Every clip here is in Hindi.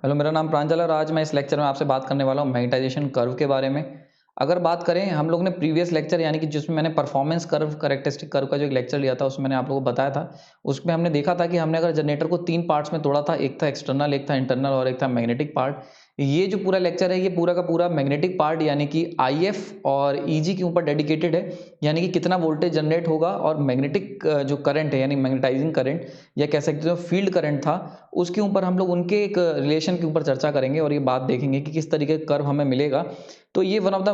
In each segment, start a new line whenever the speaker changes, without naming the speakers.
हेलो, मेरा नाम प्रांजल है और आज मैं इस लेक्चर में आपसे बात करने वाला हूँ मैग्नेटाइजेशन कर्व के बारे में। अगर बात करें, हम लोग ने प्रीवियस लेक्चर यानी कि जिसमें मैंने परफॉर्मेंस कर्व, कैरेक्टरिस्टिक कर्व का जो एक लेक्चर लिया था, उसमें मैंने आप लोगों को बताया था। उसमें हमने देखा था कि हमने अगर जनरेटर को 3 पार्ट्स में तोड़ा था, एक था एक्सटर्नल, एक था इंटरनल और एक था मैग्नेटिक पार्ट। ये जो पूरा लेक्चर है, ये पूरा का पूरा मैग्नेटिक पार्ट यानी कि आईएफ और ईजी के ऊपर डेडिकेटेड है। यानी कि कितना वोल्टेज जनरेट होगा और मैग्नेटिक जो करंट है यानी मैग्नेटाइजिंग करंट या कह सकते हो फील्ड करंट था, उसके ऊपर हम लोग उनके एक रिलेशन के ऊपर चर्चा करेंगे और ये बात देखेंगे कि किस तरीके का कर्व हमें मिलेगा। तो ये वन ऑफ द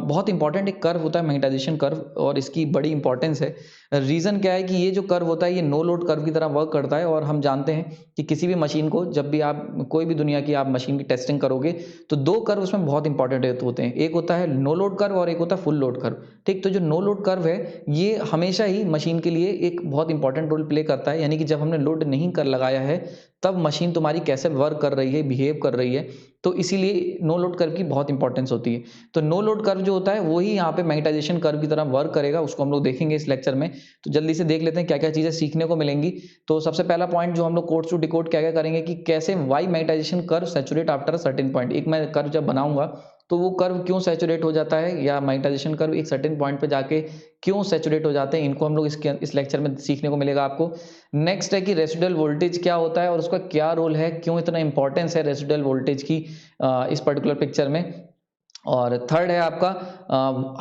बहुत इंपॉर्टेंट एक कर्व होता है मैग्नेटाइजेशन कर्व, और इसकी बड़ी इंपॉर्टेंस है। रीज़न क्या है कि ये जो कर्व होता है ये नो लोड कर्व की तरह वर्क करता है, और हम जानते हैं कि किसी भी मशीन को, जब भी आप कोई भी दुनिया की आप मशीन की टेस्टिंग करोगे, तो दो कर्व उसमें बहुत इंपॉर्टेंट होते हैं। एक होता है नो लोड कर्व और एक होता है फुल लोड कर्व। ठीक, तो जो नो लोड कर्व है ये हमेशा ही मशीन के लिए एक बहुत इंपॉर्टेंट रोल प्ले करता है। यानी कि जब हमने लोड नहीं कर लगाया है, तब मशीन तुम्हारी कैसे वर्क कर रही है, बिहेव कर रही है। तो इसीलिए नो लोड कर्व की बहुत इंपॉर्टेंस होती है। तो नो लोड कर्व जो होता है वही यहाँ पे मैग्नेटाइजेशन कर्व की तरह वर्क करेगा, उसको हम लोग देखेंगे इस लेक्चर में। तो जल्दी से देख लेते हैं क्या क्या चीजें सीखने को मिलेंगी। तो सबसे पहला पॉइंट जो हम लोग कोड्स टू डिकोड क्या क्या करेंगे कि कैसे why magnetization curve saturate after a certain point. एक मैं कर्व जब बनाऊंगा तो वो कर्व क्यों सैचुरेट हो जाता है, या मैग्नेटाइजेशन कर्व एक सर्टेन पॉइंट पे जाके क्यों सैचुरेट हो जाते हैं, इनको हम लोग इस लेक्चर में सीखने को मिलेगा आपको। नेक्स्ट है कि रेसिडुअल वोल्टेज क्या होता है और उसका क्या रोल है, क्यों इतना इंपॉर्टेंस है रेसिडुअल वोल्टेज की इस पर्टिकुलर पिक्चर में। और थर्ड है आपका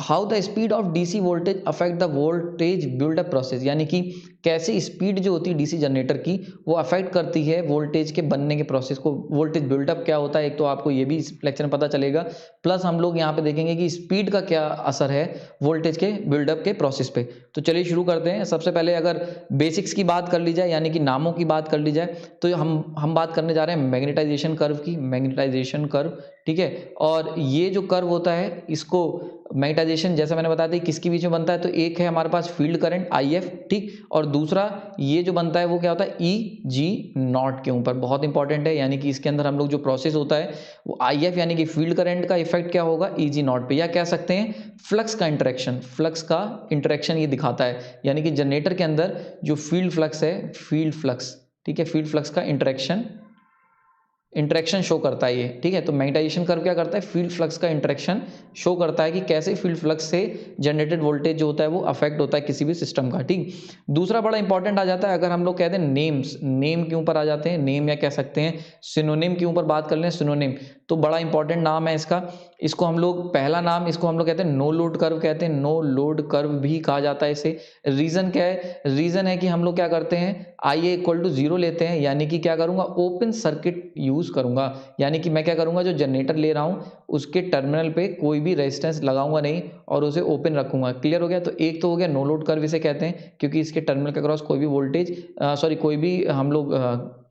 how the speed of DC voltage affect the voltage buildup process. यानी कि कैसे स्पीड जो होती है डीसी जनरेटर की वो अफेक्ट करती है वोल्टेज के बनने के प्रोसेस को। वोल्टेज बिल्डअप क्या होता है, एक तो आपको ये भी इस लेक्चर में पता चलेगा, प्लस हम लोग यहाँ पे देखेंगे कि स्पीड का क्या असर है वोल्टेज के बिल्डअप के प्रोसेस पे। तो चलिए शुरू करते हैं। सबसे पहले अगर बेसिक्स की बात कर ली जाए यानी कि नामों की बात कर ली जाए, तो हम बात करने जा रहे हैं मैग्नेटाइजेशन कर्व की, मैग्नेटाइजेशन कर्व। ठीक है, और ये जो कर्व होता है इसको मैग्नेटाइजेशन, जैसा मैंने बताया था, किसके बीच में बनता है, तो एक है हमारे पास फील्ड करंट आई एफ, ठीक, और दूसरा ये जो बनता है वो क्या होता है ई जी नॉट के ऊपर। बहुत इंपॉर्टेंट है, यानी कि इसके अंदर हम लोग जो प्रोसेस होता है वो आई एफ यानी कि फील्ड करंट का इफेक्ट क्या होगा ई जी नॉट पे, या कह सकते हैं फ्लक्स का इंटरेक्शन। फ्लक्स का इंटरेक्शन ये दिखाता है, यानी कि जनरेटर के अंदर जो फील्ड फ्लक्स है, फील्ड फ्लक्स, ठीक है, फील्ड फ्लक्स का इंटरेक्शन शो करता है ये। ठीक है, तो मैग्नेटाइजेशन कर्व क्या करता है, फील्ड फ्लक्स का इंटरेक्शन शो करता है कि कैसे फील्ड फ्लक्स से जनरेटेड वोल्टेज जो होता है वो अफेक्ट होता है किसी भी सिस्टम का। ठीक, दूसरा बड़ा इंपॉर्टेंट आ जाता है, अगर हम लोग कहते हैं नेम्स, नेम के ऊपर आ जाते हैं, नेम या कह सकते हैं सिनोनिम के ऊपर बात कर लें, सिनोनिम, तो बड़ा इंपॉर्टेंट नाम है इसका। इसको हम लोग पहला नाम, इसको हम लोग कहते हैं नो लोड कर्व, कहते हैं नो लोड कर्व भी कहा जाता है इसे। रीजन क्या है, रीजन है कि हम लोग क्या करते हैं आई ए इक्वल टू 0 लेते हैं, यानी कि क्या करूंगा ओपन सर्किट यूज करूंगा। यानी कि मैं क्या करूंगा, जो जनरेटर ले रहा हूं उसके टर्मिनल पे कोई भी रेजिस्टेंस लगाऊंगा नहीं और उसे ओपन रखूंगा। क्लियर हो गया, तो एक तो हो गया नो लोड कर्व इसे कहते हैं, क्योंकि इसके टर्मिनल के क्रॉस कोई भी वोल्टेज कोई भी हम लोग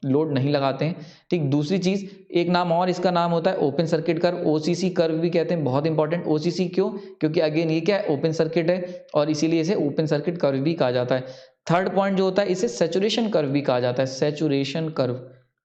लोड नहीं लगाते हैं। ठीक, दूसरी चीज, एक नाम और इसका नाम होता है open circuit curve, OCC curve भी कहते हैं। बहुत इंपॉर्टेंट, ओसीसी क्यों, क्योंकि अगेन ये क्या है ओपन सर्किट है और इसीलिए इसे ओपन सर्किट कर्व भी कहा जाता है। थर्ड पॉइंट जो होता है इसे सैचुरेशन कर्व भी कहा जाता है, सैचुरेशन कर्व,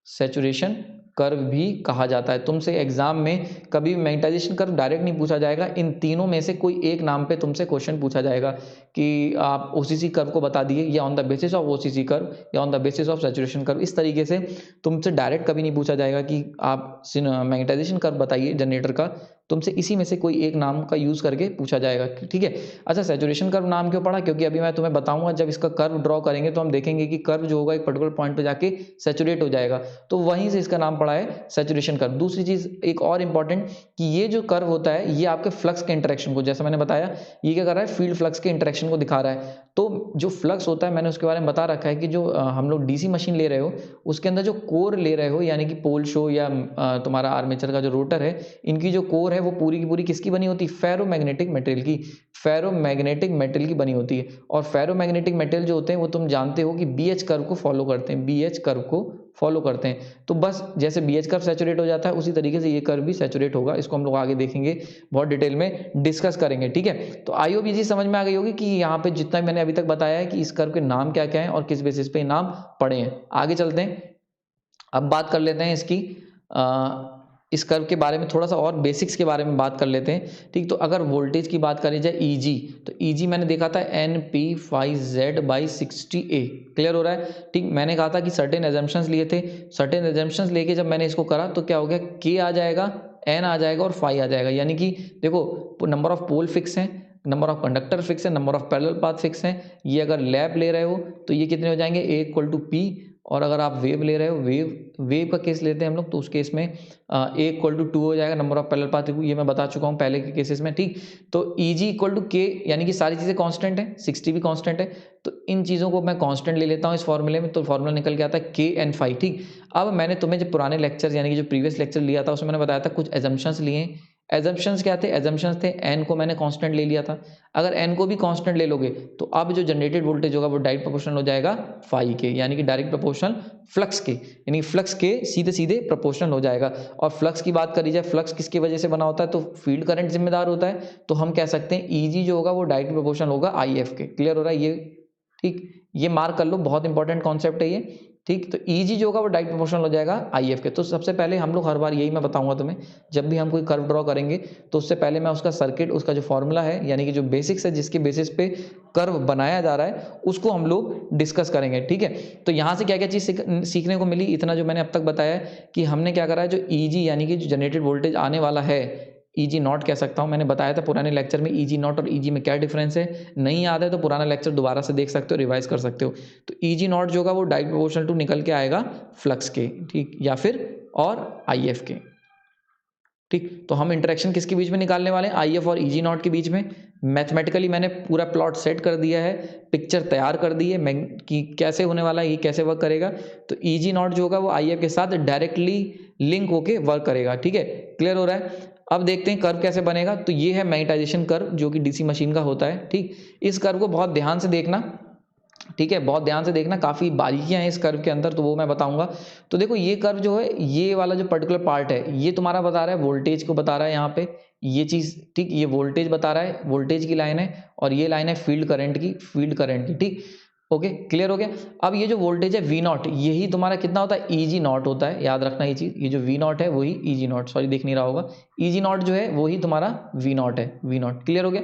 सैचुरेशन कर्व भी कहा जाता है। तुमसे एग्जाम में कभी मैग्नेटाइजेशन कर्व डायरेक्ट नहीं पूछा जाएगा, इन तीनों में से कोई एक नाम पे तुमसे क्वेश्चन पूछा जाएगा कि आप ओसीसी कर्व को बता दिए, या on the basis of OCC curve, या on the basis of saturation curve. इस तरीके से तुमसे डायरेक्ट कभी नहीं पूछा जाएगा कि आप मैग्नेटाइजेशन कर्व बताइए जनरेटर का, तुमसे इसी में से कोई एक नाम का यूज करके पूछा जाएगा। ठीक है, अच्छा सैचुरेशन कर्व नाम क्यों पड़ा, क्योंकि अभी मैं तुम्हें बताऊंगा जब इसका कर्व ड्रॉ करेंगे तो हम देखेंगे कि कर्व जो होगा एक पर्टिकुलर पॉइंट पे जाके सैचुरेट हो जाएगा, तो वहीं से इसका नाम पड़ा है सैचुरेशन कर्व। दूसरी चीज एक और इंपॉर्टेंट, कि ये जो कर्व होता है ये आपके फ्लक्स के इंटरेक्शन को, जैसा मैंने बताया, ये क्या कर रहा है फील्ड फ्लक्स के इंटरेक्शन को दिखा रहा है। तो जो फ्लक्स होता है मैंने उसके बारे में बता रखा है कि जो हम लोग डीसी मशीन ले रहे हो उसके अंदर जो कोर ले रहे हो, यानी कि पोल शो या तुम्हारा आर्मेचर का जो रोटर है, इनकी जो कोर है वो पूरी की पूरी किसकी बनी होती है, फेरोमैग्नेटिक मटेरियल की, फेरोमैग्नेटिक मटेरियल की बनी होती है। और फेरोमैग्नेटिक मटेरियल जो होते हैं वो तुम जानते हो कि बीएच कर्व को फॉलो करते हैं, बीएच कर्व को फॉलो करते हैं। तो बस जैसे बीएच कर्व सैचुरेट हो जाता है उसी तरीके से ये कर्व भी सैचुरेट होगा। इसको हम लोग आगे देखेंगे, बहुत डिटेल में डिस्कस करेंगे। ठीक है, तो आई होप ये चीज समझ में आ गई होगी कि यहाँ पे जितना मैंने अभी तक बताया है कि इस कर्व के नाम क्या क्या है और किस बेसिस पे नाम पड़े हैं। आगे चलते हैं, अब बात कर लेते हैं इसकी इस कर्व के बारे में थोड़ा सा और बेसिक्स के बारे में बात कर लेते हैं, ठीक। तो अगर वोल्टेज की बात करी जाए ईजी, तो ईजी मैंने देखा था NP5Z/60A, क्लियर हो रहा है, ठीक। मैंने कहा था कि सर्टेन एजम्पशंस लिए थे, सर्टेन एजम्पशंस लेके जब मैंने इसको करा तो क्या हो गया, K आ जाएगा, N आ जाएगा और फाई आ जाएगा। यानी कि देखो नंबर ऑफ पोल फिक्स हैं, नंबर ऑफ कंडक्टर फिक्स है, number of parallel path fix हैं। ये अगर लैप ले रहे हो तो ये कितने हो जाएंगे, A = P। और अगर आप वेव ले रहे हो, वेव का केस लेते हैं हम लोग, तो उस केस में A = 2 हो जाएगा, नंबर ऑफ पैरेलल पाथ, ये मैं बता चुका हूँ पहले के केसेस में, ठीक। तो Eg = K, यानी कि सारी चीज़ें कांस्टेंट है, 60 भी कांस्टेंट है, तो इन चीज़ों को मैं कांस्टेंट ले लेता हूँ इस फॉर्मूले में, तो फॉर्मूला निकल के आता है K N phi, ठीक। अब मैंने तुम्हें जो पुराने लेक्चर यानी कि जो प्रीवियस लेक्चर लिया था उसमें मैंने बताया था कुछ एजम्पशंस लिए। एजम्पशंस क्या थे, एजम्पशंस थे एन को मैंने कांस्टेंट ले लिया था। अगर एन को भी कांस्टेंट ले लोगे तो अब जो जनरेटेड वोल्टेज होगा वो डायरेक्ट प्रोपोर्शनल हो जाएगा फाई के, यानी कि डायरेक्ट प्रोपोर्शनल फ्लक्स के, यानी फ्लक्स के सीधे सीधे प्रोपोर्शनल हो जाएगा। और फ्लक्स की बात करी जाए, फ्लक्स किसकी वजह से बना होता है, तो फील्ड करंट जिम्मेदार होता है, तो हम कह सकते हैं ईजी जो होगा वो डायरेक्ट प्रोपोर्शनल होगा आई एफ के। क्लियर हो रहा है ये, ठीक। ये मार्क कर लो, बहुत इंपॉर्टेंट कॉन्सेप्ट है ये, ठीक। तो ईजी जो होगा वो डायरेक्ट प्रोपोर्शनल हो जाएगा आई एफ के। तो सबसे पहले हम लोग हर बार यही मैं बताऊंगा तुम्हें, जब भी हम कोई कर्व ड्रॉ करेंगे तो उससे पहले मैं उसका सर्किट, उसका जो फॉर्मूला है यानी कि जो बेसिक्स है जिसके बेसिस पे कर्व बनाया जा रहा है उसको हम लोग डिस्कस करेंगे, ठीक है। तो यहाँ से क्या क्या चीज़ सीखने को मिली, इतना जो मैंने अब तक बताया है कि हमने क्या करा है, जो ईजी यानी कि जो जनरेटेड वोल्टेज आने वाला है, ईजी नॉट कह सकता हूँ, मैंने बताया था पुराने लेक्चर में ईजी नॉट और ईजी में क्या डिफरेंस है। नहीं याद है तो पुराना लेक्चर दोबारा से देख सकते हो, रिवाइज कर सकते हो। तो ईजी नॉट जो होगा वो डायरेक्ट प्रोपोर्शनल टू निकल के आएगा फ्लक्स के, ठीक, या फिर और आई एफ के, ठीक। तो हम इंटरेक्शन किसके बीच में निकालने वाले हैं, आई एफ और ईजी नॉट के बीच में। मैथमेटिकली मैंने पूरा प्लॉट सेट कर दिया है, पिक्चर तैयार कर दी है कि कैसे होने वाला है, ये कैसे वर्क करेगा। तो ईजी नॉट जो होगा वो आई एफ के साथ डायरेक्टली लिंक होके वर्क करेगा, ठीक है। क्लियर हो रहा है। अब देखते हैं कर्व कैसे बनेगा। तो ये है मैग्नेटाइजेशन कर्व जो कि डीसी मशीन का होता है, ठीक। इस कर्व को बहुत ध्यान से देखना, ठीक है, बहुत ध्यान से देखना, काफ़ी बारीकियां हैं इस कर्व के अंदर, तो वो मैं बताऊंगा। तो देखो ये कर्व जो है, ये वाला जो पर्टिकुलर पार्ट है ये तुम्हारा बता रहा है वोल्टेज को, बता रहा है यहाँ पे ये चीज़, ठीक। ये वोल्टेज बता रहा है, वोल्टेज की लाइन है, और ये लाइन है फील्ड करंट की, फील्ड करंट की, ठीक। ओके, क्लियर हो गया। अब ये जो वोल्टेज है वी नॉट, यही तुम्हारा कितना होता है, ईजी नॉट होता है, याद रखना ये चीज़। ये जो वी नॉट है वही ईजी नॉट, सॉरी दिख नहीं रहा होगा, ईजी नॉट जो है वही तुम्हारा वी नॉट है, वी नॉट। क्लियर हो गया।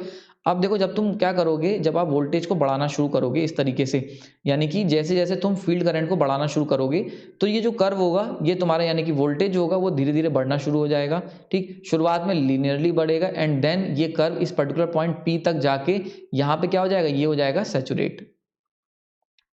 अब देखो जब तुम क्या करोगे, जब आप वोल्टेज को बढ़ाना शुरू करोगे इस तरीके से, यानी कि जैसे जैसे तुम फील्ड करंट को बढ़ाना शुरू करोगे तो ये जो कर्व होगा ये तुम्हारा यानी कि वोल्टेज होगा वो धीरे धीरे बढ़ना शुरू हो जाएगा, ठीक। शुरुआत में लीनियरली बढ़ेगा एंड देन ये कर्व इस पर्टिकुलर पॉइंट पी तक जाके यहाँ पे क्या हो जाएगा, ये हो जाएगा सैचुरेट।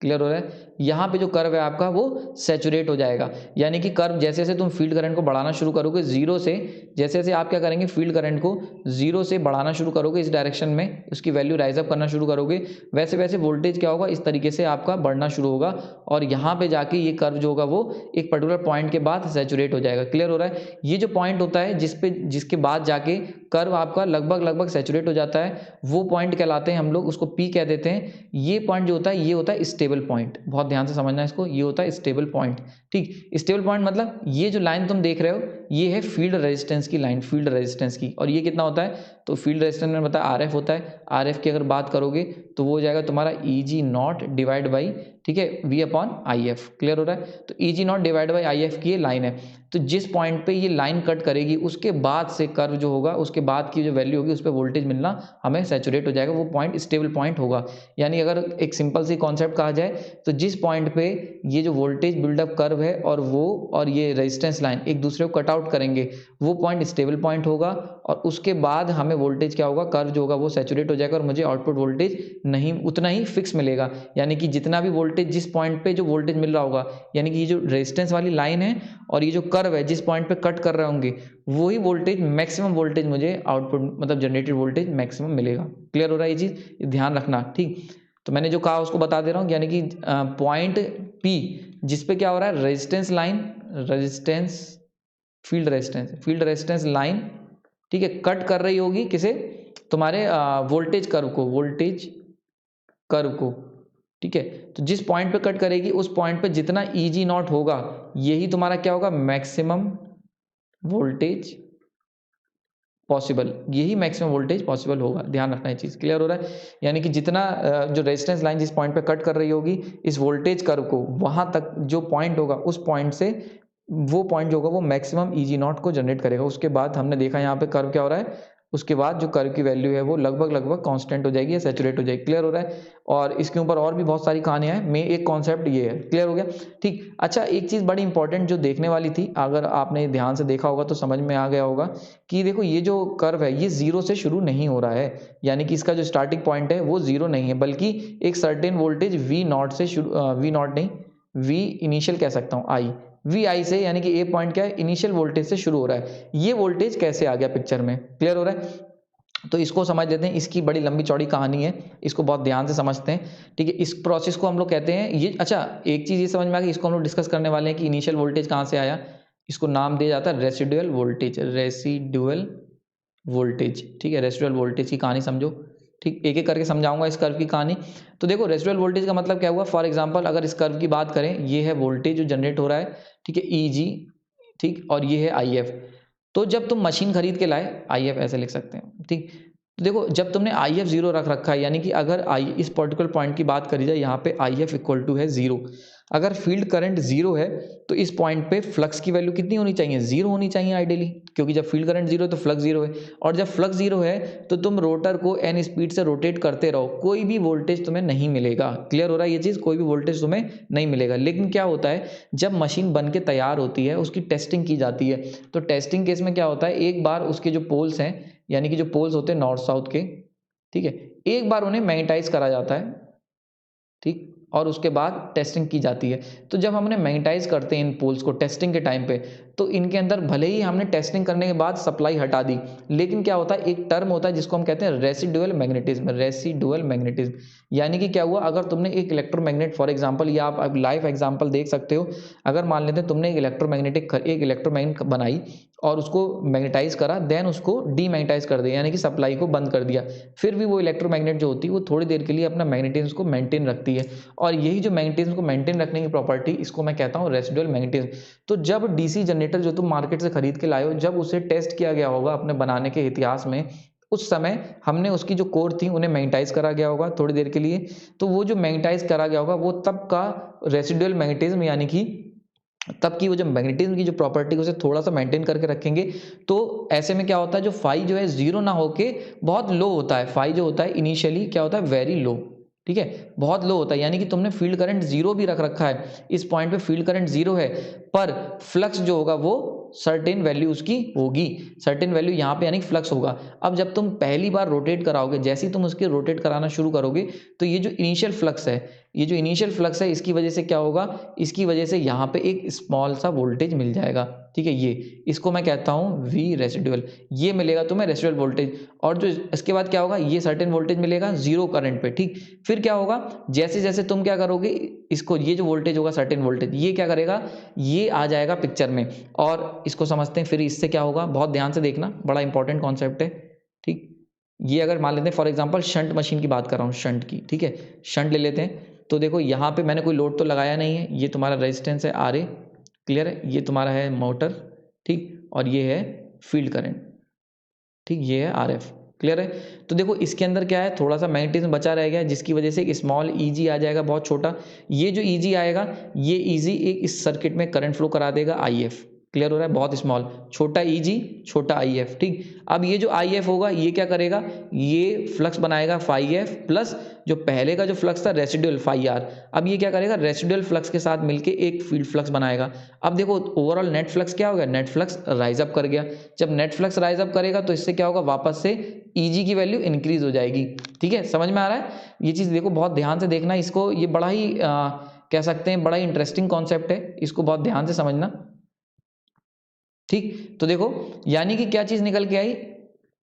क्लियर हो रहा है। यहाँ पे जो कर्व है आपका वो सैचुरेट हो जाएगा, यानी कि कर्व जैसे जैसे तुम फील्ड करंट को बढ़ाना शुरू करोगे जीरो से, जैसे जैसे आप क्या करेंगे फील्ड करंट को जीरो से बढ़ाना शुरू करोगे इस डायरेक्शन में, उसकी वैल्यू राइज अप करना शुरू करोगे, वैसे वैसे वोल्टेज क्या होगा इस तरीके से आपका बढ़ना शुरू होगा, और यहाँ पे जाके ये कर्व जो होगा वो एक पर्टिकुलर पॉइंट के बाद सैचुरेट हो जाएगा। क्लियर हो रहा है। ये जो पॉइंट होता है जिसके बाद जाके कर्व आपका लगभग सैचुरेट हो जाता है, वो पॉइंट कहलाते हैं, हम लोग उसको पी कह देते हैं। ये पॉइंट जो होता है ये होता है स्टेबल पॉइंट, बहुत ध्यान से समझना इसको, ये होता है स्टेबल पॉइंट, ठीक। स्टेबल पॉइंट मतलब ये जो लाइन तुम देख रहे हो ये है फील्ड रेजिस्टेंस की लाइन, फील्ड रेजिस्टेंस की, और ये कितना होता है, तो फील्ड रेजिस्टेंस में बताया आर एफ होता है। आर एफ की अगर बात करोगे तो वो हो जाएगा तुम्हारा E G naught divide by, ठीक है, V upon I F. Clear हो रहा है। तो E G naught divide by I F की ये लाइन है, तो जिस पॉइंट पे ये लाइन कट करेगी उसके बाद से कर्व जो होगा उसके बाद की जो वैल्यू होगी उस पर वोल्टेज मिलना हमें सैचुरेट हो जाएगा, वो पॉइंट स्टेबल पॉइंट होगा। यानी अगर एक सिंपल सी कॉन्सेप्ट कहा जाए तो जिस पॉइंट पे ये जो वोल्टेज बिल्डअप कर्व है और वो और ये रेजिस्टेंस लाइन एक दूसरे को कट आउट करेंगे वो पॉइंट स्टेबल पॉइंट होगा, और उसके बाद हमें वोल्टेज क्या होगा, कर्व जो होगा वो सैचुरेट हो जाएगा और मुझे आउटपुट वोल्टेज नहीं उतना ही फिक्स मिलेगा। यानी कि जितना भी वोल्टेज जिस पॉइंट पे जो वोल्टेज मिल रहा होगा, यानी कि ये जो रेजिस्टेंस वाली लाइन है और ये जो कर्व है जिस पॉइंट पे कट कर रहे होंगे वही वोल्टेज मैक्सिमम वोल्टेज मुझे आउटपुट मतलब जनरेटेड वोल्टेज मैक्सिमम मिलेगा। क्लियर हो रहा है ये चीज़, ध्यान रखना, ठीक। तो मैंने जो कहा उसको बता दे रहा हूँ, यानी कि पॉइंट पी जिस पे क्या हो रहा है, resistance line, resistance field resistance line, ठीक है, कट कर रही होगी किसे, तुम्हारे वोल्टेज कर्व को, वोल्टेज कर्व को, ठीक है। तो जिस पॉइंट पे कट करेगी उस पॉइंट पे जितना ई जी नॉट होगा यही तुम्हारा क्या होगा, मैक्सिमम वोल्टेज पॉसिबल, यही मैक्सिमम वोल्टेज पॉसिबल होगा। ध्यान रखना ये चीज़। क्लियर हो रहा है। यानी कि जितना जो रेजिस्टेंस लाइन जिस पॉइंट पे कट कर रही होगी इस वोल्टेज कर्व को, वहां तक जो पॉइंट होगा उस पॉइंट से वो पॉइंट जो होगा वो मैक्सिमम ईजी नॉट को जनरेट करेगा। उसके बाद हमने देखा यहाँ पे कर्व क्या हो रहा है, उसके बाद जो कर्व की वैल्यू है वो लगभग कांस्टेंट हो जाएगी या सैचुरेट हो जाएगी। क्लियर हो रहा है? और इसके ऊपर और भी बहुत सारी कहानियां हैं, मैं एक कॉन्सेप्ट ये है। क्लियर हो गया? ठीक। अच्छा, एक चीज बड़ी इंपॉर्टेंट जो देखने वाली थी, अगर आपने ध्यान से देखा होगा तो समझ में आ गया होगा कि देखो ये जो कर्व है ये जीरो से शुरू नहीं हो रहा है, यानी कि इसका जो स्टार्टिंग पॉइंट है वो जीरो नहीं है, बल्कि एक सर्टेन वोल्टेज वी नॉट से शुरू, वी नॉट नहीं, वी इनिशियल कह सकता हूँ, आई, वी आई से, यानी कि ए पॉइंट क्या है, इनिशियल वोल्टेज से शुरू हो रहा है। ये वोल्टेज कैसे आ गया पिक्चर में? क्लियर हो रहा है? तो इसको समझ लेते हैं, इसकी बड़ी लंबी चौड़ी कहानी है, इसको बहुत ध्यान से समझते हैं। ठीक है, इस प्रोसेस को हम लोग कहते हैं ये। अच्छा, एक चीज ये समझ में आ गई, इसको हम लोग डिस्कस करने वाले हैं कि इनिशियल वोल्टेज कहाँ से आया। इसको नाम दिया जाता है रेसिडुअल वोल्टेज, रेसिडुअल वोल्टेज। ठीक है, रेसिडुअल वोल्टेज की कहानी समझो। ठीक, एक एक करके समझाऊंगा इस कर्व की कहानी। तो देखो, रेसिडुअल वोल्टेज का मतलब क्या हुआ, फॉर एग्जांपल अगर इस कर्व की बात करें, ये है वोल्टेज जो जनरेट हो रहा है, ठीक है, ई जी, ठीक, और ये है आई एफ। तो जब तुम मशीन खरीद के लाए, आई एफ ऐसे लिख सकते हैं, ठीक। तो देखो, जब तुमने आई एफ जीरो रख रखा है, यानी कि अगर आई इस पर्टिकुलर पॉइंट की बात करी जाए, यहाँ पे आई एफ इक्वल टू है जीरो, अगर फील्ड करंट जीरो है तो इस पॉइंट पे फ्लक्स की वैल्यू कितनी होनी चाहिए, जीरो होनी चाहिए आइडियली, क्योंकि जब फील्ड करंट जीरो है तो फ्लक्स जीरो है, और जब फ्लक्स जीरो है तो तुम रोटर को एन स्पीड से रोटेट करते रहो, कोई भी वोल्टेज तुम्हें नहीं मिलेगा। क्लियर हो रहा है ये चीज? कोई भी वोल्टेज तुम्हें नहीं मिलेगा। लेकिन क्या होता है, जब मशीन बन के तैयार होती है, उसकी टेस्टिंग की जाती है, तो टेस्टिंग केस में क्या होता है, एक बार उसके जो पोल्स हैं, यानी कि जो पोल्स होते हैं नॉर्थ साउथ के, ठीक है, एक बार उन्हें मैग्नेटाइज करा जाता है, ठीक, और उसके बाद टेस्टिंग की जाती है। तो जब हमने मैग्नेटाइज करते हैं इन पोल्स को टेस्टिंग के टाइम पे, तो इनके अंदर भले ही हमने टेस्टिंग करने के बाद सप्लाई हटा दी, लेकिन क्या होता है, एक टर्म होता है जिसको हम कहते हैं रेसिडुअल मैग्नेटिज्म, रेसिडुअल मैग्नेटिज्म। यानी कि क्या हुआ, अगर तुमने एक इलेक्ट्रोमैग्नेट, फॉर एग्जांपल, या आप लाइव एग्जांपल देख सकते हो, अगर मान लेते हैं तुमने एक इलेक्ट्रोमैग्नेट बनाई और उसको मैग्नेटाइज करा, देन उसको डीमैग्नेटाइज कर दिया, यानी कि सप्लाई को बंद कर दिया, फिर भी वो इलेक्ट्रोमैग्नेट जो होती है वो थोड़ी देर के लिए अपना मैग्नेटिज्म को मेंटेन रखती है, और यही जो मैग्नेटिज्म को मेंटेन रखने की प्रॉपर्टी, इसको मैं कहता हूँ रेसिडुअल मैग्नेटिज्म। तो जब डीसी जनरेटर जो तुम मार्केट से खरीद के लाए हो, जब उसे टेस्ट किया गया होगा अपने बनाने के इतिहास में, उस समय हमने उसकी जो कोर थी उन्हें मैग्नेटाइज करा गया होगा थोड़ी देर के लिए, तो वो जो मैग्नेटाइज करा गया होगा वो तब का रेसिडुअल मैग्नेटिज्म, यानी कि तब की वो जो मैग्नेटिज्म की जो प्रॉपर्टी उसे थोड़ा सा मेंटेन करके रखेंगे। तो ऐसे में क्या होता है, जो फाई जो है जीरो ना होके बहुत लो होता है, फाई जो होता है इनिशियली क्या होता है, वेरी लो, ठीक है, बहुत लो होता है, यानी कि तुमने फील्ड करंट जीरो भी रख रखा है, इस पॉइंट पे फील्ड करंट जीरो है, पर फ्लक्स जो होगा वो सर्टेन वैल्यू उसकी होगी, सर्टेन वैल्यू यहाँ पे यानी फ्लक्स होगा। अब जब तुम पहली बार रोटेट कराओगे, जैसे ही तुम उसके रोटेट कराना शुरू करोगे, तो ये जो इनिशियल फ्लक्स है, ये जो इनिशियल फ्लक्स है, इसकी वजह से क्या होगा, इसकी वजह से यहाँ पे एक स्मॉल सा वोल्टेज मिल जाएगा, ठीक है, ये इसको मैं कहता हूँ वी रेसिडुअल, ये मिलेगा तुम्हें रेसिडुअल वोल्टेज। और जो इसके बाद क्या होगा, ये सर्टेन वोल्टेज मिलेगा जीरो करंट पे, ठीक। फिर क्या होगा, जैसे जैसे तुम क्या करोगे, इसको ये जो वोल्टेज होगा सर्टेन वोल्टेज, ये क्या करेगा, ये आ जाएगा पिक्चर में, और इसको समझते हैं। फिर इससे क्या होगा, बहुत ध्यान से देखना, बड़ा इंपॉर्टेंट कॉन्सेप्ट है, ठीक। ये अगर मान लेते हैं फॉर एग्जांपल शंट मशीन की बात कर रहा हूँ, शंट की, ठीक है, शंट ले लेते हैं। तो देखो यहाँ पे मैंने कोई लोड तो लगाया नहीं है, ये तुम्हारा रेजिस्टेंस है आर ए, क्लियर है, ये तुम्हारा है मोटर, ठीक, और ये है फील्ड करंट, ठीक, ये है आर एफ, क्लियर है। तो देखो इसके अंदर क्या है, थोड़ा सा मैग्नेटिज्म बचा रह गया, जिसकी वजह से एक स्मॉल ईजी आ जाएगा, बहुत छोटा। ये जो ईजी आएगा, ये ईजी एक इस सर्किट में करंट फ्लो करा देगा आई एफ, क्लियर हो रहा है, बहुत स्मॉल, छोटा ईजी, छोटा आई एफ, ठीक। अब ये जो आई एफ होगा, ये क्या करेगा, ये फ्लक्स बनाएगा फाई एफ प्लस जो पहले का जो फ्लक्स था रेसिडुअल फाई आर। अब ये क्या करेगा, रेसिडुअल फ्लक्स के साथ मिलके एक फील्ड फ्लक्स बनाएगा। अब देखो ओवरऑल नेट फ्लक्स क्या हो गया, नेट फ्लक्स राइज अप कर गया। जब नेट फ्लक्स राइज अप करेगा तो इससे क्या होगा, वापस से ईजी की वैल्यू इंक्रीज हो जाएगी, ठीक है, समझ में आ रहा है। ये चीज देखो, बहुत ध्यान से देखना इसको, ये बड़ा ही कह सकते हैं बड़ा ही इंटरेस्टिंग कॉन्सेप्ट है, इसको बहुत ध्यान से समझना, ठीक। तो देखो यानी कि क्या चीज निकल के आई,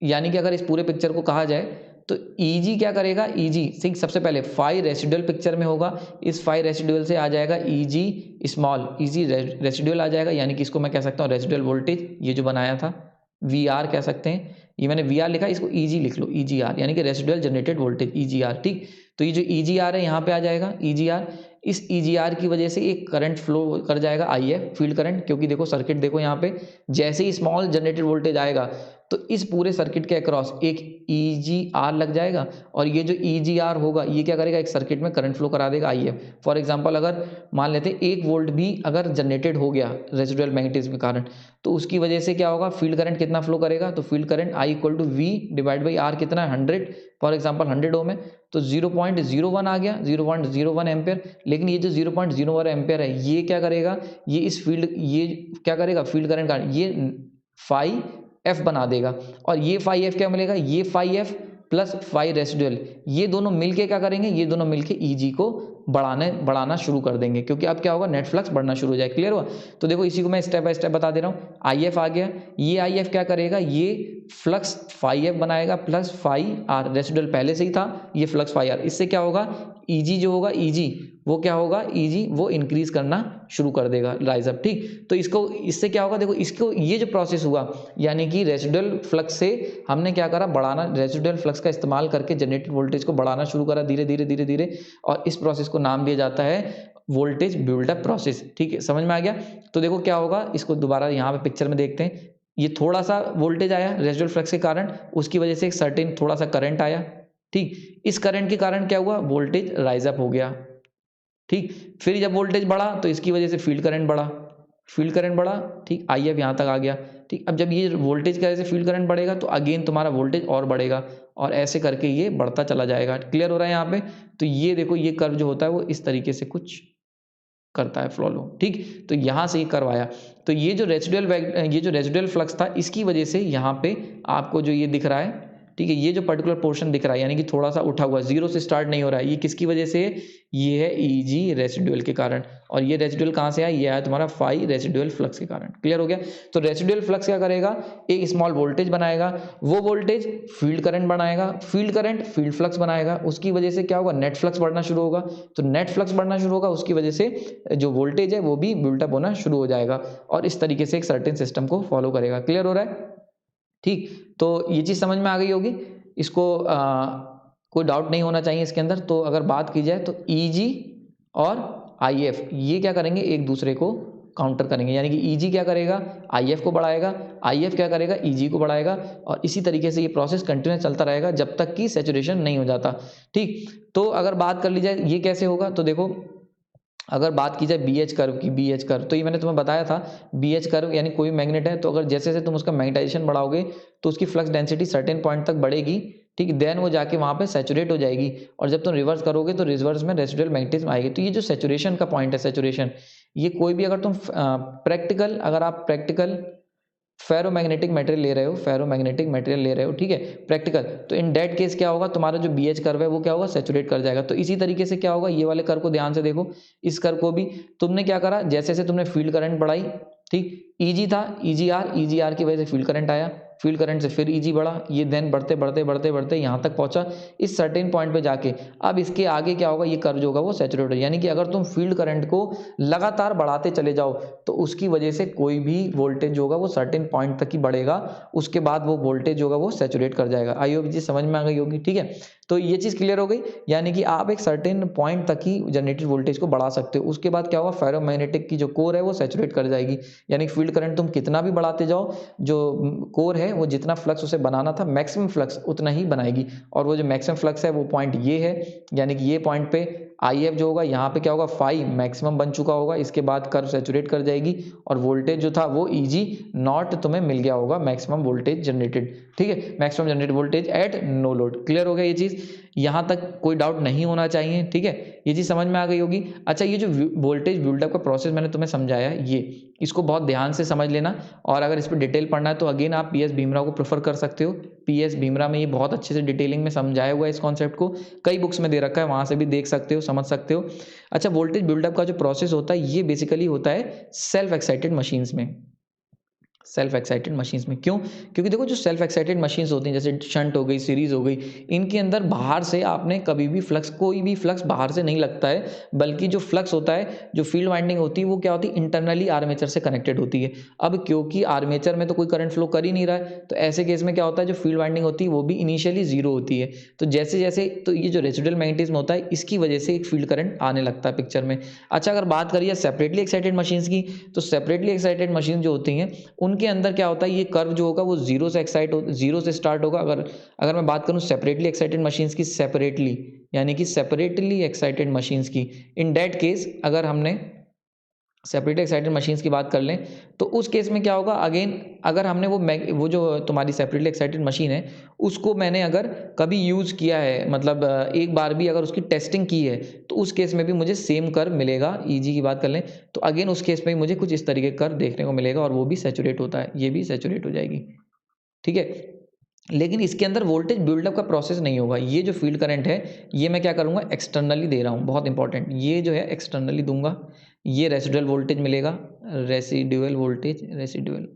यानी कि अगर इस पूरे पिक्चर को कहा जाए तो ईजी क्या करेगा, ईजी सिंक सबसे पहले फाई रेसिडुअल पिक्चर में होगा, इस फाई रेसिडुअल से आ जाएगा ईजी स्मॉल, ईजी रेसिडुअल आ जाएगा, यानी कि इसको मैं कह सकता हूँ रेसिडुअल वोल्टेज, ये जो बनाया था वी आर कह सकते हैं, ये मैंने वी आर लिखा, इसको ईजी लिख लो, ईजी आर, यानी कि residual generated voltage EG R, ठीक। तो ये जो ईजी आर है यहाँ पे आ जाएगा ईजी आर, इस ईजीआर की वजह से एक करंट फ्लो कर जाएगा आई एफ फील्ड करंट, क्योंकि देखो सर्किट देखो यहाँ पे, जैसे ही स्मॉल जनरेटेड वोल्टेज आएगा तो इस पूरे सर्किट के अक्रॉस एक EGR लग जाएगा और ये जो EGR होगा ये क्या करेगा, एक सर्किट में करंट फ्लो करा देगा IF। फॉर एग्जांपल अगर मान लेते हैं 1 वोल्ट भी अगर जनरेटेड हो गया रेजिडुअल मैग्नेटिज्म के कारण, तो उसकी वजह से क्या होगा, फील्ड करंट कितना फ्लो करेगा, तो field current I = V divide by R कितना है 100, फॉर एग्जांपल 100 ओम है तो 0.01 आ गया, 0.01 एम्पेयर। लेकिन ये जो 0.01 एम्पेयर है ये क्या करेगा, ये इस फील्ड ये क्या करेगा, फील्ड करंट का ये फाई एफ बना देगा और ये फाई एफ क्या मिलेगा, ये phi F plus phi residual, ये दोनों मिलके क्या करेंगे, ये दोनों मिलके ईजी को बढ़ाना शुरू कर देंगे, क्योंकि अब क्या होगा, नेट फ्लक्स बढ़ना शुरू हो जाए। क्लियर हुआ? तो देखो इसी को मैं स्टेप बाय स्टेप बता दे रहा हूँ। आई एफ आ गया, ये आई एफ क्या करेगा, ये फ्लक्स फाई एफ बनाएगा प्लस फाई आर, रेसिडुअल पहले से ही था, ये फ्लक्स फाई आर, इससे क्या होगा, ईजी जो होगा, ईजी वो क्या होगा, ईजी वो इंक्रीज करना शुरू कर देगा, राइज अप। ठीक, तो इसको इससे क्या होगा, देखो इसको ये जो प्रोसेस हुआ, यानी कि रेसिडुअल फ्लक्स से हमने क्या करा, बढ़ाना, रेसिडुअल फ्लक्स का इस्तेमाल करके जनरेटेड वोल्टेज को बढ़ाना शुरू करा धीरे धीरे धीरे धीरे, और इस प्रोसेस को नाम दिया जाता है वोल्टेज बिल्डअप प्रोसेस। ठीक है, समझ में आ गया? तो देखो क्या होगा, इसको दोबारा यहाँ पे पिक्चर में देखते हैं। ये थोड़ा सा वोल्टेज आया रेसिडुअल फ्लक्स के कारण, उसकी वजह से एक सर्टेन थोड़ा सा करंट आया। ठीक, इस करंट के कारण क्या हुआ, वोल्टेज राइज अप हो गया। ठीक, फिर जब वोल्टेज बढ़ा तो इसकी वजह से फील्ड करंट बढ़ा, फील्ड करंट बढ़ा। ठीक, आई एफ यहाँ तक आ गया। ठीक, अब जब ये वोल्टेज की वजह से फील्ड करंट बढ़ेगा तो अगेन तुम्हारा वोल्टेज और बढ़ेगा, और ऐसे करके ये बढ़ता चला जाएगा। क्लियर हो रहा है यहाँ पे? तो ये देखो, ये कर्व जो होता है वो इस तरीके से कुछ करता है फ्लो। ठीक, तो यहाँ से ये कर्व आया, तो ये जो रेसिडुअल फ्लक्स था, इसकी वजह से यहाँ पे आपको जो ये दिख रहा है, ठीक है, ये जो पर्टिकुलर पोर्शन दिख रहा है, यानी कि थोड़ा सा उठा हुआ, जीरो से स्टार्ट नहीं हो रहा है, ये किसकी वजह से, ये है ईजी रेसिडुअल के कारण। और ये रेसिडुअल कहाँ से आया, ये आया तुम्हारा फाई रेसिडुअल फ्लक्स के कारण। क्लियर हो गया? तो रेसिडुअल फ्लक्स क्या करेगा, एक स्मॉल वोल्टेज बनाएगा, वो वोल्टेज फील्ड करंट बनाएगा, फील्ड करंट फील्ड फ्लक्स बनाएगा, उसकी वजह से क्या होगा, नेट फ्लक्स बढ़ना शुरू होगा। तो नेट फ्लक्स बढ़ना शुरू होगा, उसकी वजह से जो वोल्टेज है वो भी बिल्टअप होना शुरू हो जाएगा, और इस तरीके से एक सर्टेन सिस्टम को फॉलो करेगा। क्लियर हो रहा है? ठीक, तो ये चीज़ समझ में आ गई होगी, इसको कोई डाउट नहीं होना चाहिए इसके अंदर। तो अगर बात की जाए तो ईजी और आईएफ ये क्या करेंगे, एक दूसरे को काउंटर करेंगे, यानी कि ईजी क्या करेगा, आईएफ को बढ़ाएगा, आईएफ क्या करेगा, ईजी को बढ़ाएगा, और इसी तरीके से ये प्रोसेस कंटिन्यू चलता रहेगा जब तक कि सैचुरेशन नहीं हो जाता। ठीक, तो अगर बात कर ली जाए ये कैसे होगा, तो देखो अगर बात की जाए BH कर्व की, BH कर्व तो ये मैंने तुम्हें बताया था, BH कर्व यानी कोई मैग्नेट है, तो अगर जैसे जैसे तुम उसका मैग्नेटाइजेशन बढ़ाओगे तो उसकी फ्लक्स डेंसिटी सर्टेन पॉइंट तक बढ़ेगी। ठीक, देन वो जाके वहाँ पे सैचुरेट हो जाएगी, और जब तुम रिवर्स करोगे तो रिवर्स में रेसिडुअल मैग्नेटिज्म आएगी। तो ये जो सैचुरेशन का पॉइंट है, सैचुरेशन, ये कोई भी अगर तुम अगर आप प्रैक्टिकल फेरोमैग्नेटिक मटेरियल ले रहे हो, फेरोमैग्नेटिक मटेरियल ले रहे हो, ठीक है, प्रैक्टिकल, तो इन दैट केस क्या होगा, तुम्हारा जो BH कर्व है वो क्या होगा, सैचुरेट कर जाएगा। तो इसी तरीके से क्या होगा, ये वाले कर्व को ध्यान से देखो, इस कर्व को भी तुमने क्या करा, जैसे जैसे तुमने फील्ड करंट बढ़ाई, ठीक, ईजी था, EGR की वजह से फील्ड करंट आया, फील्ड करंट से फिर ईजी बढ़ा, ये देन बढ़ते बढ़ते बढ़ते बढ़ते यहाँ तक पहुंचा इस सर्टेन पॉइंट पे जाके। अब इसके आगे क्या होगा, ये कर्व जो होगा वो सैचुरेट हो, यानी कि अगर तुम फील्ड करंट को लगातार बढ़ाते चले जाओ तो उसकी वजह से कोई भी वोल्टेज होगा वो सर्टेन पॉइंट तक ही बढ़ेगा, उसके बाद वो वोल्टेज होगा वो सैचुरेट कर जाएगा। आई होप जी समझ में आ गई होगी। ठीक है, तो ये चीज़ क्लियर हो गई, यानी कि आप एक सर्टेन पॉइंट तक ही जनरेटेड वोल्टेज को बढ़ा सकते हो, उसके बाद क्या होगा, फेरोमैग्नेटिक की जो कोर है वो सैचुरेट कर जाएगी, यानी फील्ड करंट तुम कितना भी बढ़ाते जाओ, जो कोर है वो जितना फ्लक्स उसे बनाना था मैक्सिमम फ्लक्स उतना ही बनाएगी, और वो जो मैक्सिमम फ्लक्स है वो पॉइंट ये है, यानी कि ये पॉइंट पे IF जो होगा यहाँ पे क्या होगा, फाई मैक्सिमम बन चुका होगा, इसके बाद कर्व सैचुरेट कर जाएगी, और वोल्टेज जो था वो EG नॉट तुम्हें मिल गया होगा, मैक्सिमम वोल्टेज जनरेटेड। ठीक है, maximum generated voltage at no load. Clear हो गया ये चीज़, यहाँ तक कोई डाउट नहीं होना चाहिए। ठीक है, ये चीज़ समझ में आ गई होगी। अच्छा, ये जो वोल्टेज बिल्डअप का प्रोसेस मैंने तुम्हें समझाया, ये इसको बहुत ध्यान से समझ लेना, और अगर इस पर डिटेल पढ़ना है तो अगेन आप PS भीमराव को प्रेफर कर सकते हो। PS भीमराव में ये बहुत अच्छे से डिटेलिंग में समझाया हुआ है, इस कॉन्सेप्ट को कई बुक्स में दे रखा है, वहाँ से भी देख सकते हो, समझ सकते हो। अच्छा, वोल्टेज बिल्डअप का जो प्रोसेस होता है ये बेसिकली होता है सेल्फ एक्साइटेड मशीन्स में, सेल्फ एक्साइटेड मशीन्स में। क्यों? क्योंकि देखो जो सेल्फ एक्साइटेड मशीन्स होती हैं, जैसे शंट हो गई, सीरीज हो गई, इनके अंदर बाहर से आपने कभी भी फ्लक्स, कोई भी फ्लक्स बाहर से नहीं लगता है, बल्कि जो फ्लक्स होता है, जो फील्ड वाइंडिंग होती है, वो क्या होती है, इंटरनली आर्मेचर से कनेक्टेड होती है। अब क्योंकि आर्मेचर में तो कोई करंट फ्लो कर ही नहीं रहा है, तो ऐसे केस में क्या होता है, जो फील्ड वाइंडिंग होती है वो भी इनिशियली जीरो होती है। तो जैसे जैसे तो ये जो रेसिडुअल मैग्नेटिज्म होता है, इसकी वजह से एक फील्ड करंट आने लगता है पिक्चर में। अच्छा, अगर बात करिए सेपरेटली एक्साइटेड मशीन्स की, तो सेपरेटली एक्साइटेड मशीन जो होती हैं उनके अंदर क्या होता है, ये कर्व जो होगा वो जीरो से स्टार्ट होगा। अगर मैं बात करूँ सेपरेटली एक्साइटेड मशीन्स की, यानी कि सेपरेटली एक्साइटेड मशीन्स की, इन दैट केस अगर हमने सेपरेटली एक्साइटेड मशीन्स की बात कर लें तो उस केस में क्या होगा, अगेन अगर हमने वो जो तुम्हारी सेपरेटली एक्साइटेड मशीन है उसको मैंने अगर कभी यूज़ किया है, मतलब एक बार भी अगर उसकी टेस्टिंग की है, तो उस केस में भी मुझे सेम कर्व मिलेगा। ईजी की बात कर लें तो अगेन उस केस में भी मुझे कुछ इस तरीके का कर्व देखने को मिलेगा और वो भी सैचुरेट होता है, ये भी सैचुरेट हो जाएगी, ठीक है। लेकिन इसके अंदर वोल्टेज बिल्डअप का प्रोसेस नहीं होगा। ये जो फील्ड करंट है ये मैं क्या करूँगा, एक्सटर्नली दे रहा हूँ, बहुत इंपॉर्टेंट, ये जो है एक्सटर्नली दूंगा, ये रेसिडुअल वोल्टेज मिलेगा, रेसिडुअल,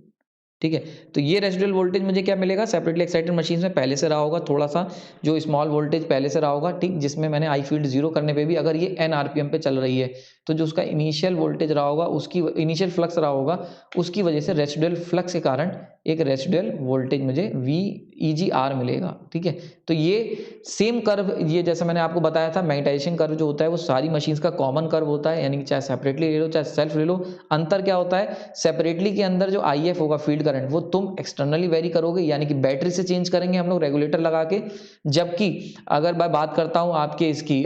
ठीक है। तो ये रेसिडुअल वोल्टेज मुझे क्या मिलेगा, सेपरेटली एक्साइटेड मशीन में पहले से रहा होगा, थोड़ा सा जो स्मॉल वोल्टेज पहले से रहा होगा, ठीक, जिसमें मैंने आई फील्ड जीरो करने पे भी अगर ये n आरपीएम पे चल रही है तो जो उसका इनिशियल वोल्टेज रहा होगा, उसकी इनिशियल फ्लक्स रहा होगा, उसकी वजह से रेसिडुअल फ्लक्स के कारण एक रेसिडुअल वोल्टेज मुझे VEGR मिलेगा, ठीक है। तो ये सेम कर्व, ये जैसे मैंने आपको बताया था, मैग्नेटाइजेशन कर्व जो होता है वो सारी मशीन्स का कॉमन कर्व होता है, यानी कि चाहे सेपरेटली ले लो चाहे सेल्फ ले लो। अंतर क्या होता है, सेपरेटली के अंदर जो IF होगा फील्ड करंट वो तुम एक्सटर्नली वेरी करोगे, यानी कि बैटरी से चेंज करेंगे हम लोग रेगुलेटर लगा के। जबकि अगर मैं बात करता हूँ आपके इसकी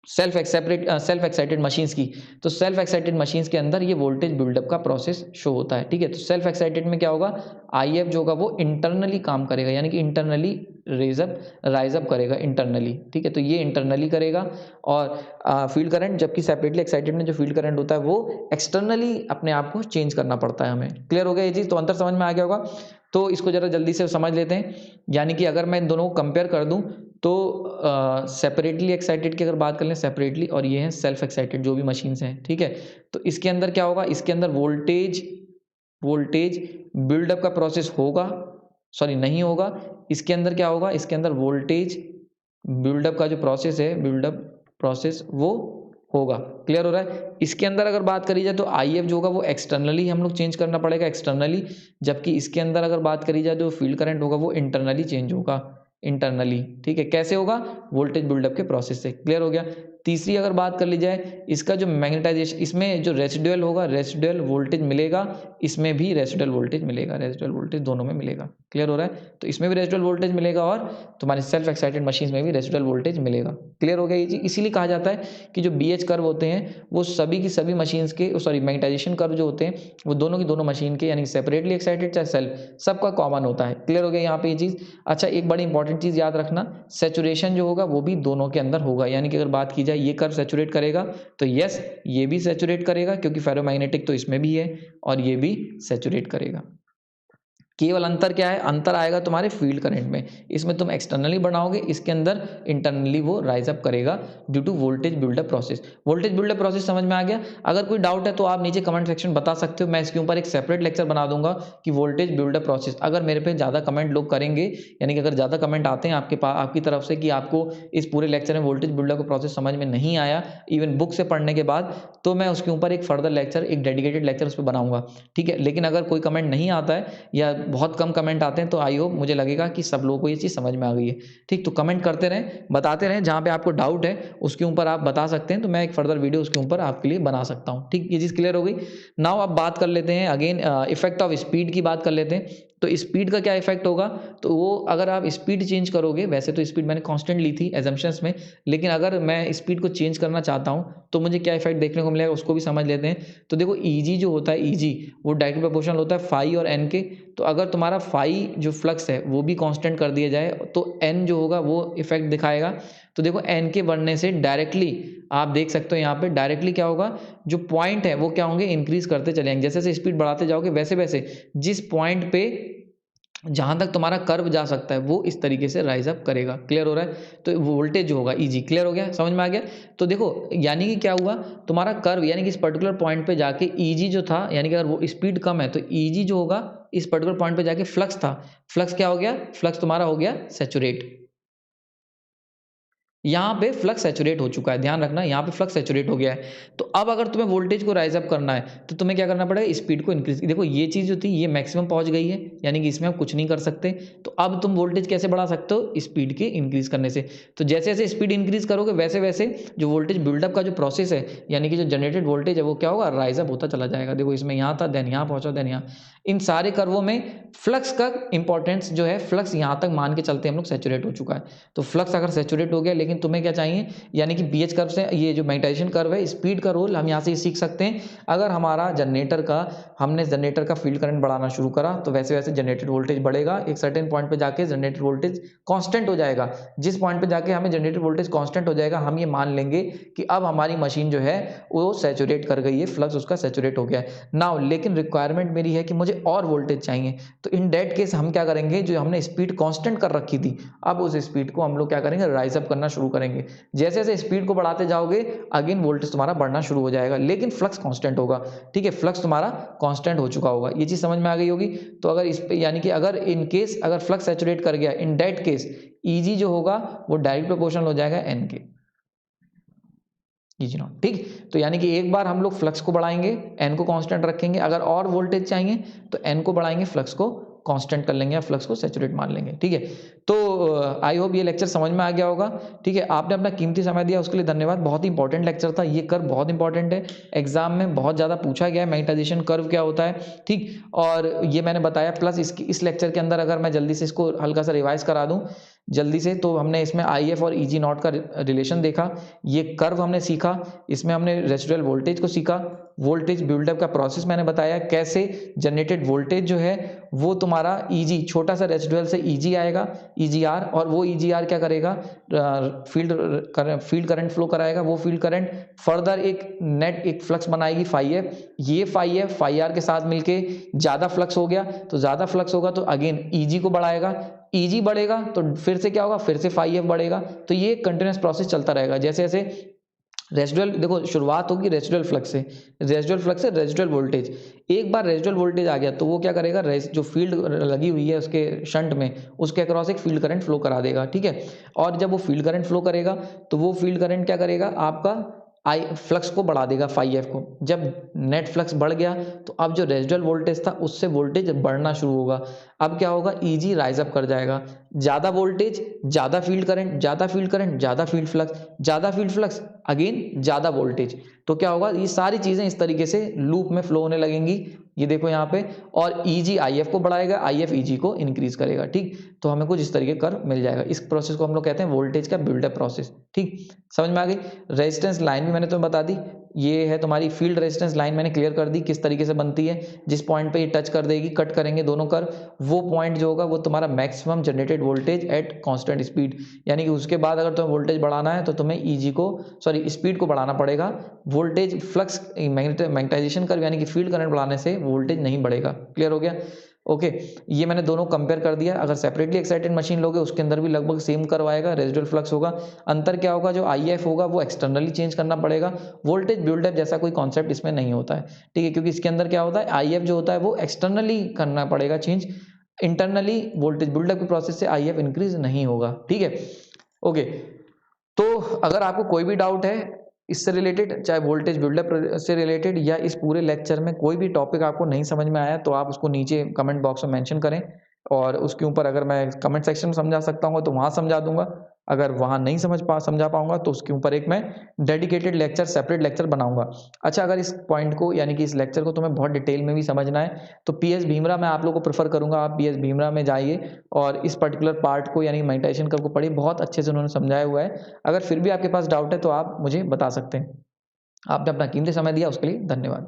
सेल्फ एक्साइटेड मशीन्स की, तो सेल्फ एक्साइटेड मशीन्स के अंदर ये वोल्टेज बिल्डअप का प्रोसेस शो होता है, ठीक है। तो सेल्फ एक्साइटेड में क्या होगा, IF जो होगा वो इंटरनली काम करेगा, यानी कि इंटरनली राइज अप करेगा इंटरनली, ठीक है। तो ये इंटरनली करेगा और फील्ड करंट, जबकि सेपरेटली एक्साइटेड में जो फील्ड करंट होता है वो एक्सटर्नली अपने आप को चेंज करना पड़ता है हमें। क्लियर हो गया ये चीज़, तो अंतर समझ में आ गया होगा। तो इसको जरा जल्दी से समझ लेते हैं, यानी कि अगर मैं इन दोनों को कंपेयर कर दूं तो सेपरेटली एक्साइटेड की अगर बात कर लें, सेपरेटली, और ये हैं सेल्फ एक्साइटेड जो भी मशीन्स हैं, ठीक है। तो इसके अंदर क्या होगा, इसके अंदर वोल्टेज बिल्डअप का प्रोसेस होगा, सॉरी नहीं होगा। इसके अंदर क्या होगा, इसके अंदर वोल्टेज बिल्डअप का जो प्रोसेस है, बिल्डअप प्रोसेस वो होगा। क्लियर हो रहा है। इसके अंदर अगर बात करी जाए तो IF जो होगा वो एक्सटर्नली हम लोग चेंज करना पड़ेगा, एक्सटर्नली। जबकि इसके अंदर अगर बात करी जाए तो फील्ड करंट होगा वो इंटरनली चेंज होगा, इंटरनली, ठीक है। कैसे होगा, वोल्टेज बिल्डअप के प्रोसेस से। क्लियर हो गया। तीसरी अगर बात कर ली जाए, इसका जो मैग्नेटाइजेशन, इसमें जो रेसिडुअल होगा, रेसिडुअल वोल्टेज मिलेगा, इसमें भी रेसिडुअल वोल्टेज मिलेगा, रेसिडुअल वोल्टेज दोनों में मिलेगा। क्लियर हो रहा है। तो इसमें भी रेसिडुअल वोल्टेज मिलेगा और तुम्हारे सेल्फ एक्साइटेड मशीन में भी रेसिडुअल वोल्टेज मिलेगा। क्लियर हो गया ये चीज। इसीलिए कहा जाता है कि जो BH कर्व होते हैं वो सभी की सभी मशीन्स के, सॉरी मैग्नेटाइजेशन कर्व जो होते हैं वो दोनों की दोनों मशीन के, यानी सेपरेटली एक्साइटेड चाहे सेल्फ, सबका कॉमन होता है। क्लियर हो गया यहाँ पे ये चीज। अच्छा, एक बड़ी इंपॉर्टेंट चीज याद रखना, सैचुरेशन जो होगा वो भी दोनों के अंदर होगा, यानी कि अगर बात की जाए ये कर्व सैचुरेट करेगा तो यस ये भी सैचुरेट करेगा, क्योंकि फेरोमैग्नेटिक तो इसमें भी है, और ये भी सैचुरेट करेगा। केवल अंतर क्या है, अंतर आएगा तुम्हारे फील्ड करंट में। इसमें तुम एक्सटर्नली बनाओगे, इसके अंदर इंटरनली वो राइज अप करेगा due to voltage buildup process. Voltage buildup process समझ में आ गया। अगर कोई डाउट है तो आप नीचे कमेंट सेक्शन बता सकते हो, मैं इसके ऊपर एक सेपरेट लेक्चर बना दूंगा कि वोल्टेज बिल्डअप प्रोसेस। अगर मेरे पे ज़्यादा कमेंट लोग करेंगे, यानी कि अगर ज़्यादा कमेंट आते हैं आपके पास, आपकी तरफ से कि आपको इस पूरे लेक्चर में वोल्टेज बिल्डअप का प्रोसेस समझ में नहीं आया इवन बुक से पढ़ने के बाद, तो मैं उसके ऊपर एक फर्दर लेक्चर, एक डेडिकेटेड लेक्चर उस पर बनाऊंगा, ठीक है। लेकिन अगर कोई कमेंट नहीं आता है या बहुत कम कमेंट आते हैं तो आई होप, मुझे लगेगा कि सब लोगों को ये चीज़ समझ में आ गई है, ठीक। तो कमेंट करते रहें, बताते रहें, जहाँ पे आपको डाउट है उसके ऊपर आप बता सकते हैं, तो मैं एक फर्दर वीडियो उसके ऊपर आपके लिए बना सकता हूँ, ठीक। ये चीज़ क्लियर हो गई। नाउ अब बात कर लेते हैं अगेन इफेक्ट ऑफ स्पीड की बात कर लेते हैं। तो स्पीड का क्या इफेक्ट होगा, तो वो अगर आप स्पीड चेंज करोगे, वैसे तो स्पीड मैंने कांस्टेंट ली थी एजम्पशंस में, लेकिन अगर मैं स्पीड को चेंज करना चाहता हूँ तो मुझे क्या इफेक्ट देखने को मिलेगा उसको भी समझ लेते हैं। तो देखो ईजी जो होता है, ईजी वो डायरेक्टली प्रोपोर्शनल होता है फाई और एन के। तो अगर तुम्हारा फाई जो फ्लक्स है वो भी कांस्टेंट कर दिया जाए तो एन जो होगा वो इफेक्ट दिखाएगा। तो देखो एन के बढ़ने से डायरेक्टली आप देख सकते हो यहाँ पे डायरेक्टली क्या होगा, जो पॉइंट है वो क्या होंगे, इंक्रीज करते चले जाएंगे। जैसे जैसे स्पीड बढ़ाते जाओगे वैसे वैसे जिस पॉइंट पे जहां तक तुम्हारा कर्व जा सकता है वो इस तरीके से राइज अप करेगा। क्लियर हो रहा है। तो वोल्टेज जो होगा ईजी, क्लियर हो गया, समझ में आ गया। तो देखो यानी कि क्या हुआ, तुम्हारा कर्व यानी कि इस पर्टिकुलर पॉइंट पे जाके ईजी जो था, यानी कि अगर वो स्पीड कम है तो ईजी जो होगा इस पर्टिकुलर पॉइंट पे जाके फ्लक्स था, फ्लक्स क्या हो गया, फ्लक्स तुम्हारा हो गया सैचुरेट। यहाँ पे फ्लक्स सैचुरेट हो चुका है, ध्यान रखना यहाँ पे फ्लक्स सैचुरेट हो गया है। तो अब अगर तुम्हें वोल्टेज को राइज अप करना है तो तुम्हें क्या करना पड़ेगा, स्पीड को इंक्रीज। देखो ये चीज़ जो थी ये मैक्सिमम पहुंच गई है, यानी कि इसमें हम कुछ नहीं कर सकते। तो अब तुम वोल्टेज कैसे बढ़ा सकते हो, स्पीड के इंक्रीज करने से। तो जैसे जैसे स्पीड इंक्रीज करोगे वैसे वैसे जो वोल्टेज बिल्डअप का जो प्रोसेस है, यानी कि जो जनरेटेड वोल्टेज है वो क्या होगा, राइज अप होता चला जाएगा। देखो इसमें यहाँ था, देन यहाँ पहुंचा, देन यहाँ। इन सारे कर्वों में फ्लक्स का इंपॉर्टेंस जो है, फ्लक्स यहाँ तक मान के चलते हम लोग सैचुरेट हो चुका है। तो फ्लक्स अगर सैचुरेट हो गया, लेकिन तुम्हें क्या चाहिए, यानी कि बीएच कर्व से ये जो मैग्नेटाइजेशन कर्व है, स्पीड का रोल हम यहाँ से सीख सकते हैं। अगर हमारा हमने जनरेटर का फील्ड करंट बढ़ाना शुरू करा तो वैसे वैसे जनरेटेड वोल्टेज बढ़ेगा। एक सर्टेन पॉइंट पे जाके जनरेटेड वोल्टेज कांस्टेंट हो जाएगा। जिस पॉइंट पे जाके हमें जनरेटेड वोल्टेज कांस्टेंट हो जाएगा, हम ये मान लेंगे कि अब हमारी मशीन जो है वो सैचुरेट कर गई है, फ्लक्स उसका सैचुरेट हो गया है नाउ। लेकिन रिक्वायरमेंट मेरी है कि मुझे और वोल्टेज चाहिए। तो इन दैट केस हम क्या करेंगे, जो हमने स्पीड कांस्टेंट कर रखी थी, अब उस स्पीड को हम लोग क्या करेंगे, राइज अप करना शुरू करेंगे। जैसे जैसे स्पीड को बढ़ाते जाओगे, अगेन वोल्टेज तुम्हारा बढ़ना शुरू हो जाएगा, लेकिन फ्लक्स कांस्टेंट होगा। ठीक है, फ्लक्स तुम्हारा कांस्टेंट हो चुका होगा। ये चीज समझ में आ गई होगी। तो अगर इस पे, यानी कि अगर इन केस अगर फ्लक्स सैचुरेट कर गया, इन दैट केस ईजी जो होगा वो डायरेक्ट प्रोपोर्शनल हो जाएगा एन के, ईजी नॉट। ठीक, तो यानी कि एक बार हम लोग फ्लक्स को बढ़ाएंगे, एन को कांस्टेंट रखेंगे। अगर और वोल्टेज चाहिए तो एन को बढ़ाएंगे, फ्लक्स को कांस्टेंट कर लेंगे या फ्लक्स को सैचुरेट मान लेंगे। ठीक है, तो आई होप ये लेक्चर समझ में आ गया होगा। ठीक है, आपने अपना कीमती समय दिया उसके लिए धन्यवाद। बहुत ही इंपॉर्टेंट लेक्चर था, ये कर्व बहुत इंपॉर्टेंट है, एग्जाम में बहुत ज़्यादा पूछा गया है मैग्नेटाइजेशन कर्व क्या होता है। ठीक, और ये मैंने बताया, प्लस इस लेक्चर के अंदर अगर मैं जल्दी से इसको हल्का सा रिवाइज करा दूँ जल्दी से, तो हमने इसमें आई एफ और ई जी नॉट का रिलेशन देखा, ये कर्व हमने सीखा, इसमें हमने रेसिडुअल वोल्टेज को सीखा, वोल्टेज बिल्डअप का प्रोसेस मैंने बताया, कैसे जनरेटेड वोल्टेज जो है वो तुम्हारा ईजी, छोटा सा रेसिडुअल से ईजी आएगा, ईजीआर, और वो ईजीआर क्या करेगा, फील्ड करंट फ्लो कराएगा। वो फील्ड करंट फर्दर एक फ्लक्स बनाएगी फाई एफ, ये फाई एफ फाई आर के साथ मिलके ज़्यादा फ्लक्स हो गया, तो ज़्यादा फ्लक्स होगा तो अगेन ईजी को बढ़ाएगा, ईजी बढ़ेगा तो फिर से क्या होगा, फिर से फाई एफ बढ़ेगा। तो ये कंटिन्यूस प्रोसेस चलता रहेगा। जैसे जैसे रेसिडुअल, देखो शुरुआत होगी रेसिडुअल फ्लक्स से, रेसिडुअल वोल्टेज। एक बार रेसिडुअल वोल्टेज आ गया तो वो क्या करेगा, जो फील्ड लगी हुई है उसके शंट में, उसके अक्रॉस एक फील्ड करंट फ्लो करा देगा। ठीक है, और जब वो फील्ड करंट फ्लो करेगा तो वो फील्ड करंट क्या करेगा, आपका फ्लक्स को बढ़ा देगा, फाई एफ को। जब नेट फ्लक्स बढ़ गया तो अब जो रेसिडुअल वोल्टेज था उससे वोल्टेज बढ़ना शुरू होगा। अब क्या होगा, ईजी राइज अप कर जाएगा, ज़्यादा वोल्टेज, ज़्यादा फील्ड करंट, ज़्यादा फील्ड करंट, ज़्यादा फील्ड फ्लक्स, ज़्यादा फील्ड फ्लक्स, अगेन ज़्यादा वोल्टेज। तो क्या होगा, ये सारी चीज़ें इस तरीके से लूप में फ्लो होने लगेंगी। ये देखो यहाँ पे, और ईजी आई एफ को बढ़ाएगा, आई एफ ईजी को इंक्रीज करेगा। ठीक, तो हमें कुछ इस तरीके कर मिल जाएगा। इस प्रोसेस को हम लोग कहते हैं वोल्टेज का बिल्डअप प्रोसेस। ठीक, समझ में आ गई। रेजिस्टेंस लाइन भी मैंने तुम्हें बता दी, ये है तुम्हारी फील्ड रेजिस्टेंस लाइन, मैंने क्लियर कर दी किस तरीके से बनती है। जिस पॉइंट पे ये टच कर देगी, कट करेंगे दोनों कर, वो पॉइंट जो होगा वो तुम्हारा maximum generated voltage at constant speed, यानी कि उसके बाद अगर तुम्हें वोल्टेज बढ़ाना है तो तुम्हें ईजी को, सॉरी स्पीड को बढ़ाना पड़ेगा। वोल्टेज फ्लक्स मैग्नेटाइजेशन कर्व यानी कि फील्ड करंट बढ़ाने से वोल्टेज नहीं बढ़ेगा। क्लियर हो गया। ओके, ये मैंने दोनों कंपेयर कर दिया। अगर सेपरेटली एक्साइटेड मशीन लोगे उसके अंदर भी लगभग सेम कर्व आएगा, रेजिडुअल फ्लक्स होगा। अंतर क्या होगा, जो आई एफ होगा वो एक्सटर्नली चेंज करना पड़ेगा। वोल्टेज बिल्डअप जैसा कोई कॉन्सेप्ट इसमें नहीं होता है। ठीक है, क्योंकि इसके अंदर क्या होता है, आई एफ जो होता है वो एक्सटर्नली करना पड़ेगा चेंज, इंटरनली वोल्टेज बिल्डअप के प्रोसेस से आई एफ इंक्रीज नहीं होगा। ठीक है, ओके। तो अगर आपको कोई भी डाउट है इससे रिलेटेड, चाहे वोल्टेज बिल्डअप से रिलेटेड या इस पूरे लेक्चर में कोई भी टॉपिक आपको नहीं समझ में आया, तो आप उसको नीचे कमेंट बॉक्स में मेंशन करें, और उसके ऊपर अगर मैं कमेंट सेक्शन में समझा सकता हूँ तो वहाँ समझा दूंगा। अगर वहाँ नहीं समझा पाऊंगा तो उसके ऊपर एक मैं डेडिकेटेड लेक्चर, सेपरेट लेक्चर बनाऊंगा। अच्छा, अगर इस पॉइंट को यानी कि इस लेक्चर को तुम्हें बहुत डिटेल में भी समझना है तो पीएस भीमरा मैं आप लोगों को प्रेफर करूंगा, आप पीएस भीमरा में जाइए और इस पर्टिकुलर पार्ट को यानी मैग्नेटाइजेशन कर्व को पढ़िए, बहुत अच्छे से उन्होंने समझाया हुआ है। अगर फिर भी आपके पास डाउट है तो आप मुझे बता सकते हैं। आपने अपना कीमती समय दिया उसके लिए धन्यवाद।